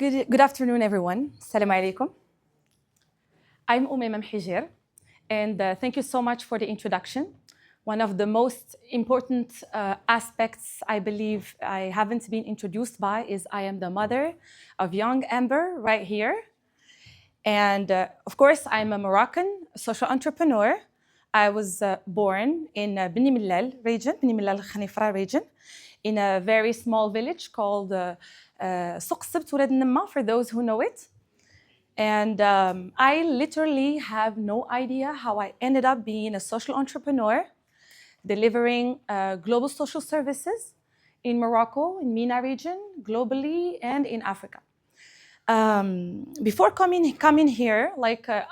Good afternoon, everyone. Salam alaikum. I'm Umayma Mhijir, and thank you so much for the introduction. One of the most important aspects I believe I haven't been introduced by is I am the mother of young Amber right here. And of course, I'm a Moroccan social entrepreneur. I was born in Beni Mellal region, Beni Mellal Khanifra region, in a very small village called Souq Sebt Oulad Nemma, for those who know it. And I literally have no idea how I ended up being a social entrepreneur, delivering global social services in Morocco, in MENA region, globally, and in Africa. Before coming here,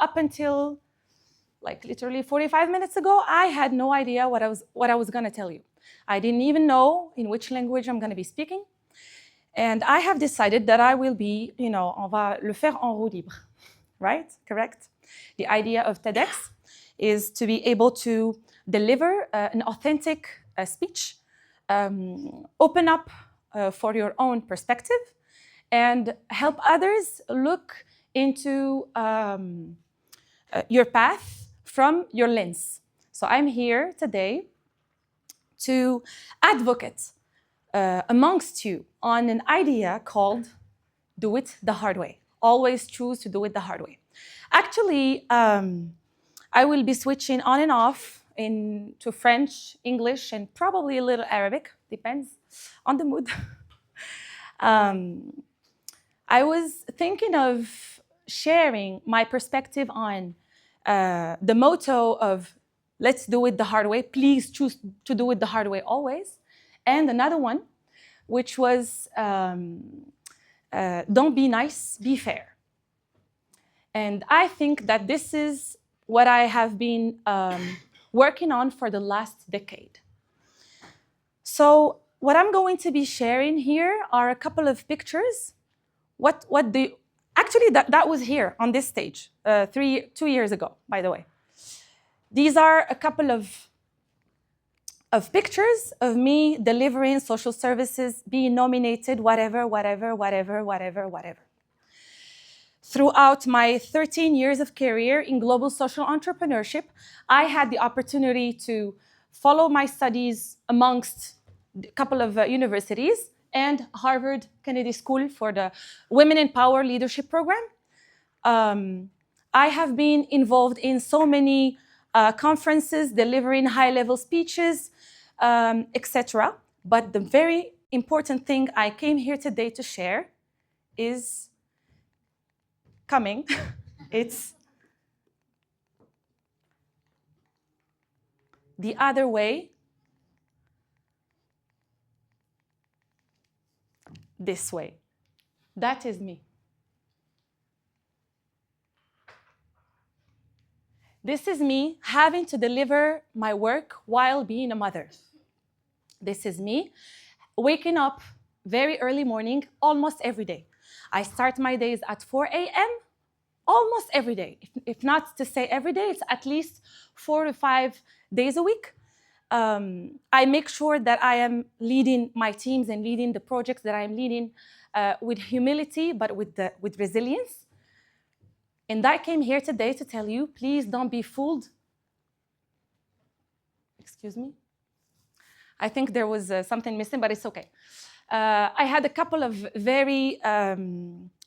up until literally 45 minutes ago, I had no idea what I was going to tell you. I didn't even know in which language I'm going to be speaking. And I have decided that I will be, on va le faire en roue libre, right? Correct? The idea of TEDx is to be able to deliver an authentic speech, open up for your own perspective, and help others look into your path from your lens. So I'm here today to advocate amongst you on an idea called do it the hard way. Always choose to do it the hard way. Actually, I will be switching on and off into French, English, and probably a little Arabic, depends on the mood. I was thinking of sharing my perspective on the motto of let's do it the hard way, please choose to do it the hard way always. And another one, which was don't be nice, be fair. And I think that this is what I have been working on for the last decade. So what I'm going to be sharing here are a couple of pictures. Actually, that was here on this stage 2 years ago, by the way. These are a couple of pictures of me delivering social services, being nominated, whatever. Throughout my 13 years of career in global social entrepreneurship, I had the opportunity to follow my studies amongst a couple of universities and Harvard Kennedy School for the Women in Power Leadership Program. I have been involved in so many conferences, delivering high-level speeches, etc. But the very important thing I came here today to share is coming. It's the other way, this way. That is me. This is me having to deliver my work while being a mother. This is me waking up very early morning, almost every day. I start my days at 4 a.m. almost every day. If not to say every day, it's at least 4 to 5 days a week. I make sure that I am leading my teams and leading the projects that I'm leading with humility, but with resilience. And I came here today to tell you, please don't be fooled. Excuse me. I think there was something missing, but it's okay. I had a couple of very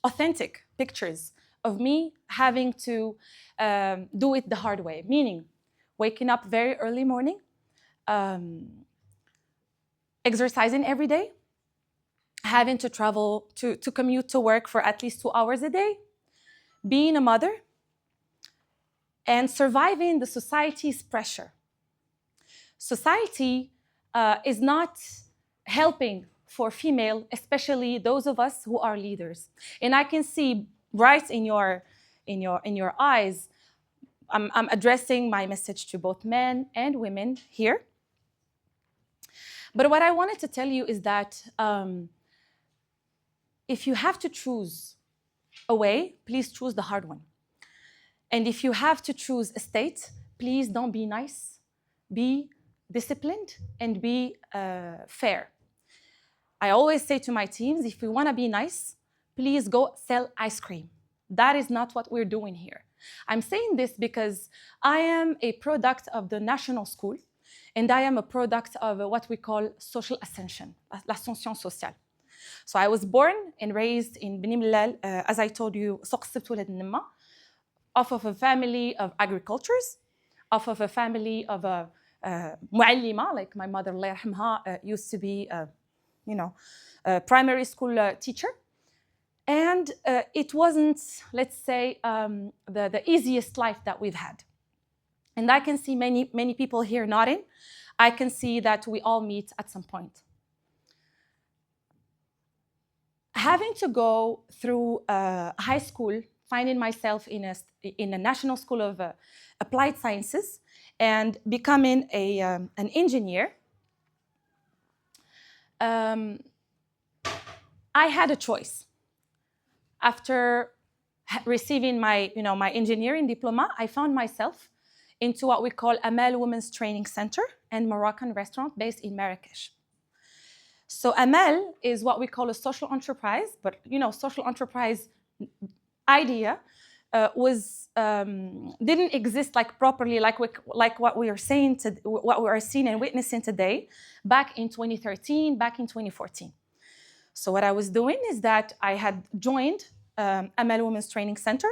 authentic pictures of me having to do it the hard way, meaning waking up very early morning, exercising every day, having to travel to commute to work for at least 2 hours a day, being a mother, and surviving the society's pressure. Society is not helping for female, especially those of us who are leaders. And I can see right in your eyes, I'm addressing my message to both men and women here. But what I wanted to tell you is that if you have to choose a way, please choose the hard one. And if you have to choose a state, please don't be nice, be disciplined, and be fair. I always say to my teams, if we want to be nice, please go sell ice cream. That is not what we're doing here. I'm saying this because I am a product of the national school, and I am a product of what we call social ascension, l'ascension sociale. So I was born and raised in Beni Mellal, as I told you, سوق السبت ولاد النمة, off of a family of agricultures, off of a family of a معلمة, like my mother, الله يرحمها, used to be a primary school teacher. And it wasn't, let's say, the easiest life that we've had. And I can see many people here nodding. I can see that we all meet at some point. Having to go through high school, finding myself in a national school of applied sciences and becoming an engineer, I had a choice. After receiving my engineering diploma, I found myself into what we call Amal Women's Training Center and Moroccan restaurant based in Marrakesh. So Amal is what we call a social enterprise, but social enterprise idea didn't exist properly like what we are saying what we are seeing and witnessing today back in 2013, back in 2014. So what I was doing is that I had joined Amal Women's Training Center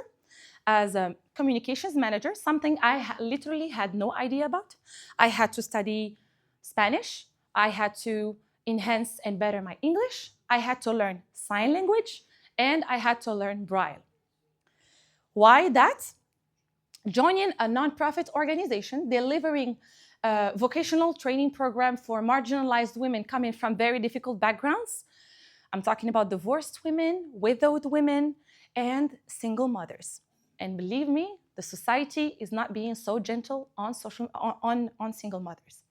as a communications manager, something I literally had no idea about. I had to study Spanish. I had to enhance and better my English. I had to learn sign language, and I had to learn Braille. Why that? Joining a nonprofit organization delivering a vocational training program for marginalized women coming from very difficult backgrounds. I'm talking about divorced women, widowed women, and single mothers. And believe me, the society is not being so gentle on single mothers.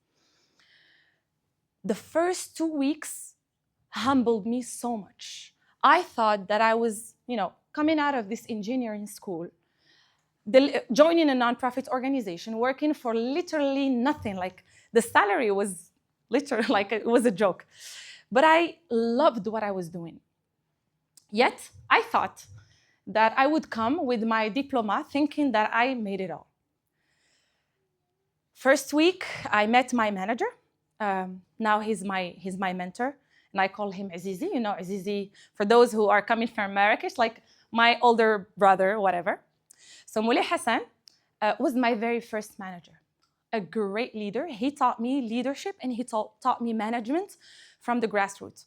The first 2 weeks humbled me so much. I thought that I was, coming out of this engineering school, joining a nonprofit organization, working for literally nothing. Like the salary was literally like it was a joke. But I loved what I was doing. Yet, I thought that I would come with my diploma thinking that I made it all. First week, I met my manager. Now he's my mentor, and I call him Azizi. Azizi, for those who are coming from Marrakesh, like my older brother, whatever. So Moulay Hassan was my very first manager, a great leader. He taught me leadership, and he taught me management from the grassroots.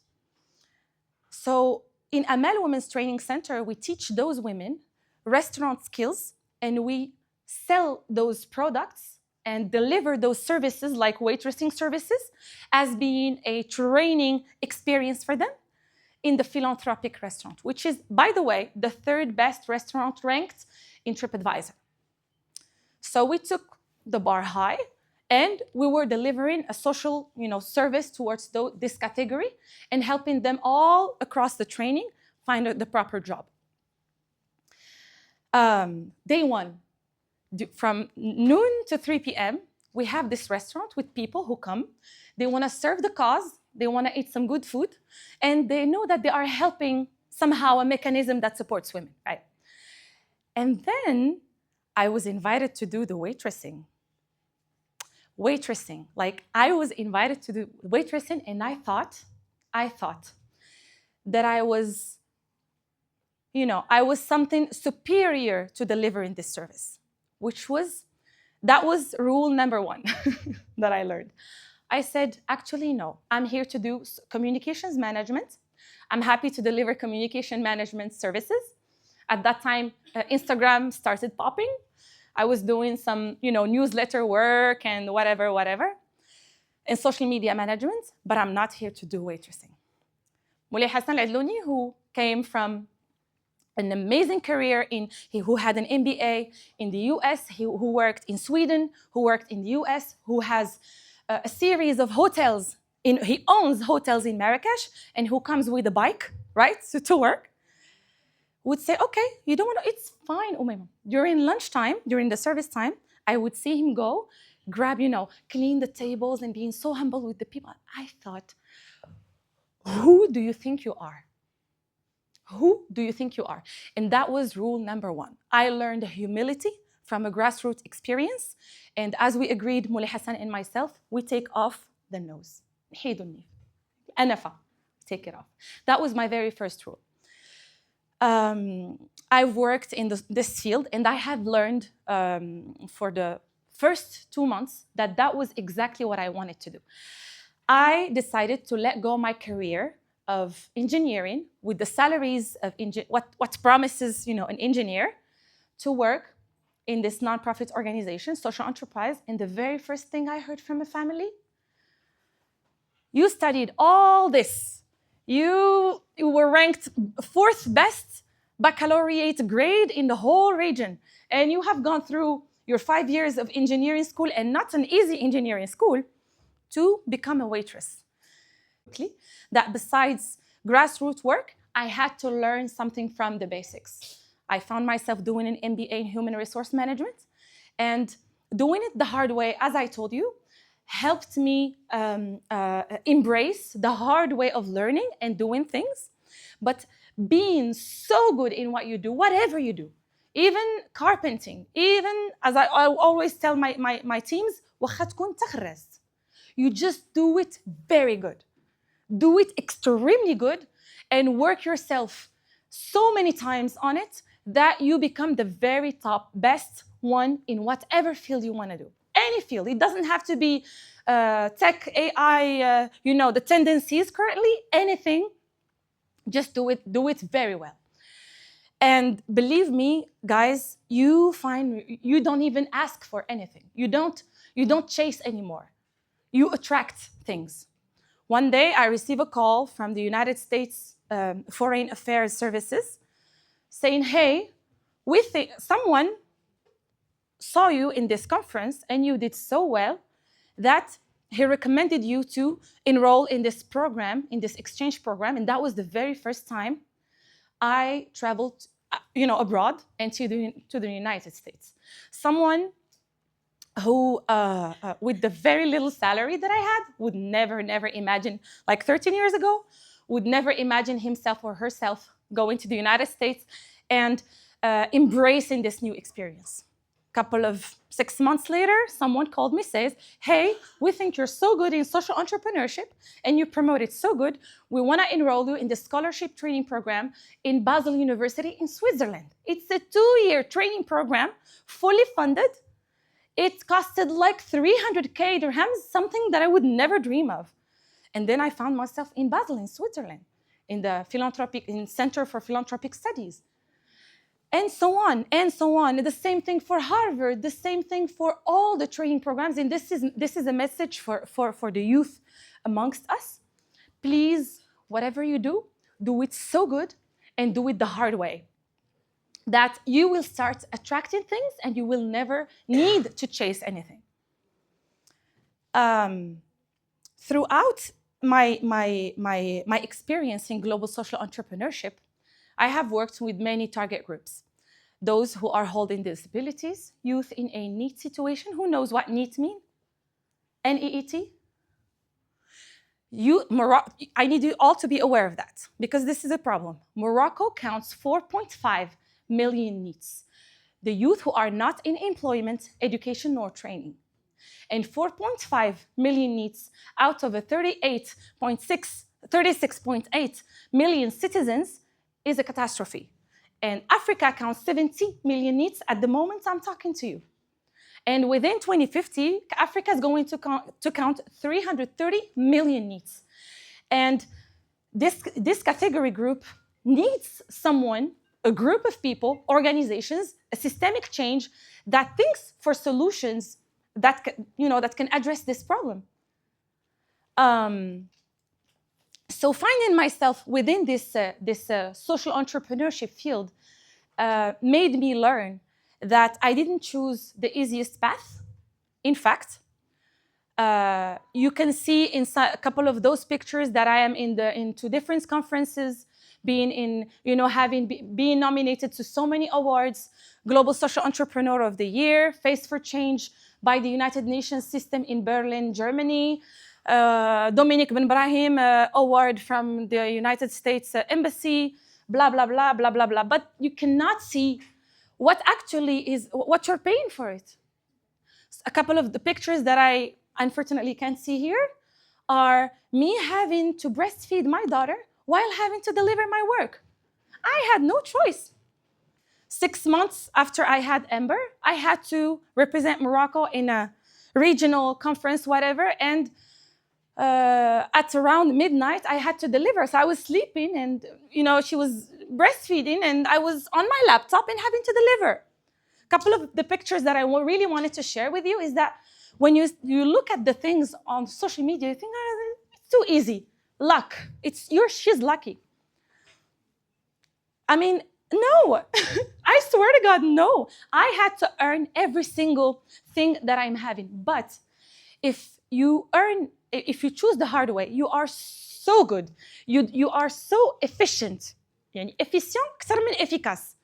So in Amal Women's Training Center, we teach those women restaurant skills, and we sell those products and deliver those services like waitressing services as being a training experience for them in the philanthropic restaurant, which is, by the way, the third best restaurant ranked in TripAdvisor. So we took the bar high, and we were delivering a social, service towards this category and helping them all across the training find the proper job. Day one, from noon to 3 p.m., we have this restaurant with people who come. They want to serve the cause. They want to eat some good food. And they know that they are helping somehow a mechanism that supports women, right? And then I was invited to do the waitressing. Like I was invited to do waitressing, and I thought that I was something superior to delivering this service, that was rule number one that I learned. I said, actually, no, I'm here to do communications management. I'm happy to deliver communication management services. At that time, Instagram started popping. I was doing some, newsletter work and whatever, and social media management, but I'm not here to do waitressing. Moulay Hassan Al-Adlouni, who came from an amazing career who had an MBA in the US, who worked in Sweden, who worked in the US, who has a series of hotels. He owns hotels in Marrakesh, and who comes with a bike, right, to work, would say, okay, you don't want to, it's fine, Umayma. During lunchtime, during the service time, I would see him go, grab, clean the tables and being so humble with the people. I thought, who do you think you are? Who do you think you are? And that was rule number one. I learned humility from a grassroots experience. And as we agreed, Moulay Hassan and myself, we take off the nose. نحيدوا النيف. أنفة. Take it off. That was my very first rule. I've worked in this field, and I have learned for the first 2 months that was exactly what I wanted to do. I decided to let go my career of engineering with the salaries of what promises an engineer, to work in this nonprofit organization, social enterprise. And the very first thing I heard from a family: you studied all this. You were ranked 4th best baccalaureate grade in the whole region. And you have gone through your 5 years of engineering school, and not an easy engineering school, to become a waitress. That besides grassroots work, I had to learn something from the basics. I found myself doing an MBA in human resource management, and doing it the hard way, as I told you, helped me embrace the hard way of learning and doing things. But being so good in what you do, whatever you do, even carpenting, even as I always tell my teams, you just do it very good. Do it extremely good and work yourself so many times on it that you become the very top best one in whatever field you want to do. Any field. It doesn't have to be tech, AI, the tendencies currently, anything. Just do it very well. And believe me, guys, you don't even ask for anything. You don't chase anymore. You attract things. One day, I receive a call from the United States Foreign Affairs Services saying, hey, we think someone saw you in this conference and you did so well that he recommended you to enroll in this program, in this exchange program. And that was the very first time I traveled, abroad and to the United States. Someone who, with the very little salary that I had, would never imagine, like 13 years ago, would never imagine himself or herself going to the United States and embracing this new experience. Couple of 6 months later, someone called me, says, hey, we think you're so good in social entrepreneurship and you promote it so good. We want to enroll you in the scholarship training program in Basel University in Switzerland. It's a 2-year training program, fully funded. It costed like 300K dirhams, something that I would never dream of. And then I found myself in Basel, in Switzerland, in the Center for Philanthropic Studies. And so on, and so on. And the same thing for Harvard, the same thing for all the training programs. And this is a message for the youth amongst us. Please, whatever you do, do it so good and do it the hard way, that you will start attracting things and you will never need to chase anything. Throughout my experience in global social entrepreneurship, I have worked with many target groups. Those who are holding disabilities, youth in a NEET situation. Who knows what NEET means? N-E-E-T? I need you all to be aware of that, because this is a problem. Morocco counts 4.5 million NEETs, the youth who are not in employment, education, nor training. And 4.5 million NEETs out of a 36.8 million citizens is a catastrophe. And Africa counts 70 million NEETs at the moment I'm talking to you. And within 2050, Africa is going to count 330 million NEETs. And this category group needs someone, a group of people, organizations, a systemic change that thinks for solutions that can address this problem. So finding myself within this social entrepreneurship field made me learn that I didn't choose the easiest path. In fact, you can see in a couple of those pictures that I am into different conferences, being nominated to so many awards: Global Social Entrepreneur of the Year, Face for Change by the United Nations System in Berlin, Germany, Dominic Ben Brahim Award from the United States Embassy, blah, blah, blah, blah, blah, blah. But you cannot see what actually is, what you're paying for it. A couple of the pictures that I unfortunately can't see here are me having to breastfeed my daughter while having to deliver my work. I had no choice. 6 months after I had Amber, I had to represent Morocco in a regional conference, whatever, and at around midnight, I had to deliver. So I was sleeping and, she was breastfeeding and I was on my laptop and having to deliver. A couple of the pictures that I really wanted to share with you is that when you look at the things on social media, you think, it's too easy. Luck. She's lucky. I mean, no, I swear to God, no. I had to earn every single thing that I'm having. But if you choose the hard way, you are so good. You are so efficient. يعني efficient أكثر من efficace.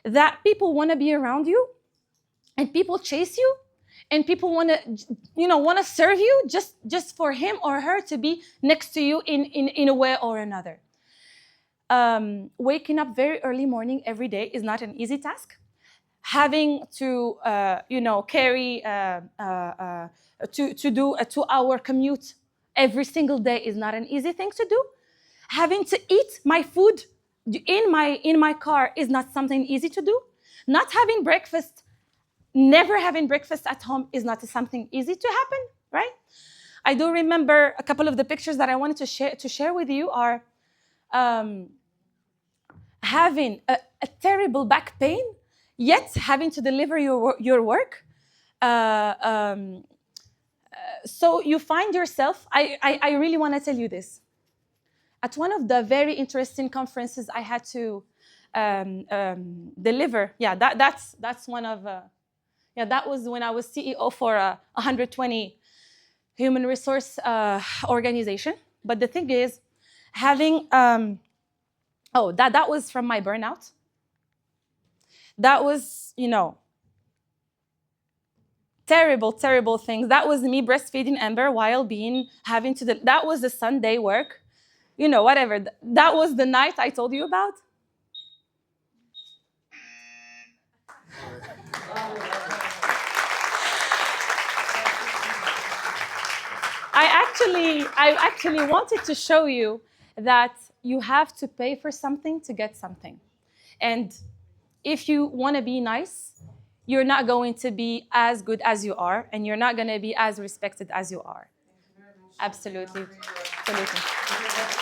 That people want to be around you, and people chase you, and people want to serve you just for him or her to be next to you in a way or another. Waking up very early morning every day is not an easy task. Having to, carry, to do a 2-hour commute every single day is not an easy thing to do. Having to eat my food in my car is not something easy to do. Not having breakfast, never having breakfast at home is not something easy to happen, right? I do remember a couple of the pictures that I wanted to share with you are having a terrible back pain, yet having to deliver your work. So you find yourself, I really want to tell you this. At one of the very interesting conferences I had to deliver, that's one of, that was when I was CEO for a 120 human resource organization. But the thing is, having, that was from my burnout. That was, terrible, terrible things. That was me breastfeeding Amber while having to, that was the Sunday work, whatever. That was the night I told you about. I actually wanted to show you that you have to pay for something to get something. And if you want to be nice, you're not going to be as good as you are, and you're not going to be as respected as you are. Absolutely. Absolutely.